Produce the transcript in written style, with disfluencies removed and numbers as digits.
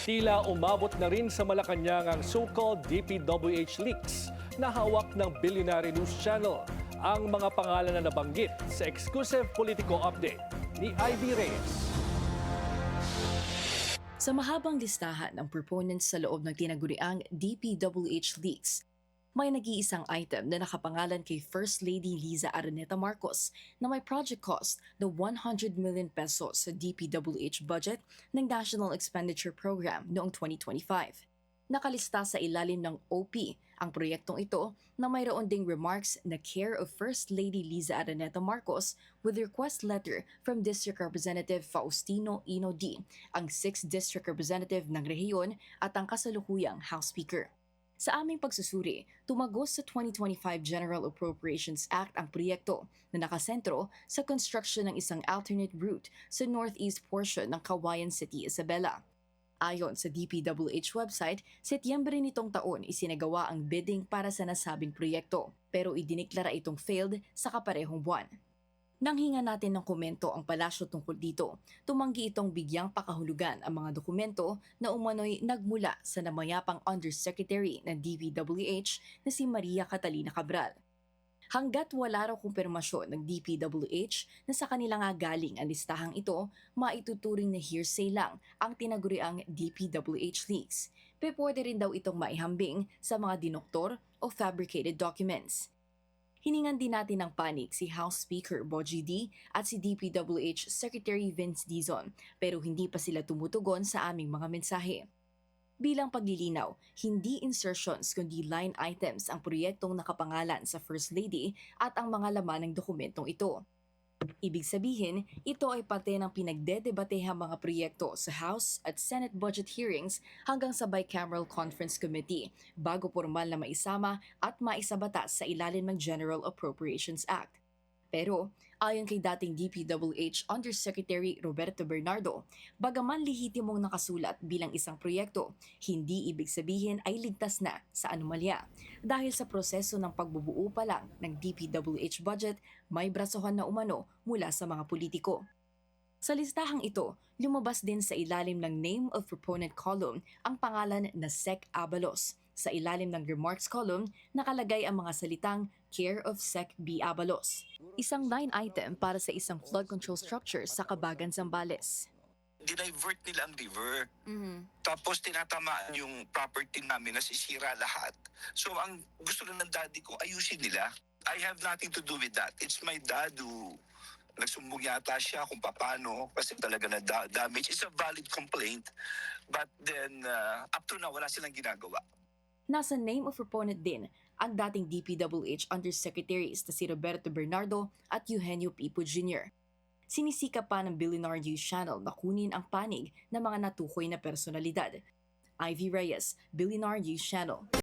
Tila umabot na rin sa Malacanang ang so-called DPWH leaks na hawak ng Billionaire News Channel. Ang mga pangalan na nabanggit sa exclusive Politico Update ni Ivy Reyes. Sa mahabang listahan ng proponents sa loob ng tinaguriang DPWH leaks, may nag-iisang item na nakapangalan kay First Lady Liza Araneta Marcos na may project cost na 100 million pesos sa DPWH budget ng National Expenditure Program noong 2025. Nakalista sa ilalim ng OP ang proyektong ito na mayroon ding remarks na care of First Lady Liza Araneta Marcos with request letter from District Representative Faustino Ino D, ang 6th District Representative ng rehiyon at ang kasalukuyang House Speaker. Sa aming pagsusuri, tumagos sa 2025 General Appropriations Act ang proyekto na nakasentro sa construction ng isang alternate route sa northeast portion ng Cauayan City, Isabela. Ayon sa DPWH website, Setyembre nitong taon isinagawa ang bidding para sa nasabing proyekto, pero idiniklara itong failed sa kaparehong buwan. Nang hinga natin ng komento ang palasyo tungkol dito, tumanggi itong bigyang pakahulugan ang mga dokumento na umano'y nagmula sa namayapang Undersecretary ng DPWH na si Maria Catalina Cabral. Hanggat wala raw kumpirmasyon ng DPWH na sa kanila nga galing ang listahang ito, maituturing na hearsay lang ang tinaguriang DPWH leaks. Pwede rin daw itong maihambing sa mga dinoktor o fabricated documents. Hiningan din natin ng panig si House Speaker Bogie D at si DPWH Secretary Vince Dizon, pero hindi pa sila tumutugon sa aming mga mensahe. Bilang paglilinaw, hindi insertions kundi line items ang proyektong nakapangalan sa First Lady at ang mga laman ng dokumentong ito. Ibig sabihin, ito ay parte ng pinagdedebatehang mga proyekto sa House at Senate budget hearings hanggang sa Bicameral Conference Committee bago formal na maisama at maisabatas sa ilalim ng General Appropriations Act. Pero, ayon kay dating DPWH Undersecretary Roberto Bernardo, bagaman lehitimong nakasulat bilang isang proyekto, hindi ibig sabihin ay ligtas na sa anomalya. Dahil sa proseso ng pagbubuo pa lang ng DPWH budget, may brasohan na umano mula sa mga politiko. Sa listahang ito, lumabas din sa ilalim ng Name of Proponent column ang pangalan na Sec Abalos. Sa ilalim ng Remarks column, nakalagay ang mga salitang Care of Sec B. Abalos. Isang line item para sa isang flood control structure sa Cabagan, Zambales. Dinivert nila ang river. Tapos tinatamaan yung property namin, nasisira lahat. So ang gusto lang ng daddy ko, ayusin nila. I have nothing to do with that. It's my dad who nagsumbong yata siya kung paano kasi talaga na damage. It's a valid complaint. But then, up to now, wala silang ginagawa. Nasa name of proponent din ang dating DPWH Undersecretaries na si Roberto Bernardo at Eugenio Pipo Jr. Sinisika pa ng Billionaire News Channel na kunin ang panig ng mga natukoy na personalidad. Ivy Reyes, Billionaire News Channel.